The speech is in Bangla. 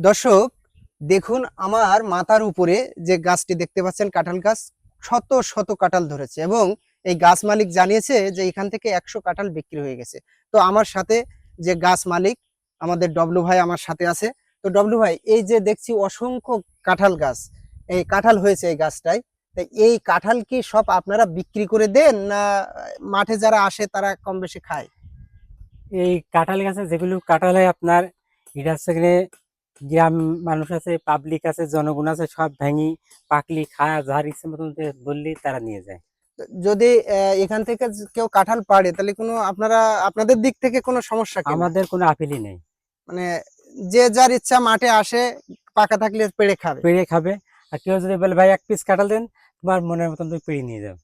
দর্শক, দেখুন আমার মাথার উপরে যে গাছটি দেখতে পাচ্ছেন, কাঁঠাল গাছ, শত শত কাঁঠাল ধরেছে এবং এই গাছ মালিক জানিয়েছে যে এখান থেকে 100 কাঁঠাল বিক্রি হয়ে গেছে। তো আমার সাথে যে গাছ মালিক আমাদের ডবলু ভাই আমার সাথে আছে। তো ডবলু ভাই, এই যে দেখছি অসংখ্য কাঁঠাল গাছ, এই কাঁঠাল হয়েছে এই গাছটায়। তো এই কাঁঠাল কি সব আপনারা বিক্রি করে দেন, না মাঠে যারা আসে তারা কম বেশি খায়? এই কাঁঠাল গাছে যেগুলো কাঁঠাল হয় আপনার, এটা হচ্ছে গিয়ে গ্রাম মানুষ আছে, পাবলিক আছে, জনগণ আছে, সব ভেঙি পাকলি খায়, যার ইচ্ছে মতন বললি তারা নিয়ে যায়। যদি এখান থেকে কেউ কাঁঠাল পাড়ে, তাহলে কোনো আপনাদের দিক থেকে কোনো সমস্যা কি না? আমাদের কোনো আপিলই নেই। মানে যে যার ইচ্ছা মাঠে আসে, পাকা থাকলে পেড়ে খাবে। পেড়ে খাবে। আর কেউ যদি বলে ভাই এক পিস কাঁঠাল দেন, তোমার মনের মতন তুমি পেড়ে নিয়ে যাও।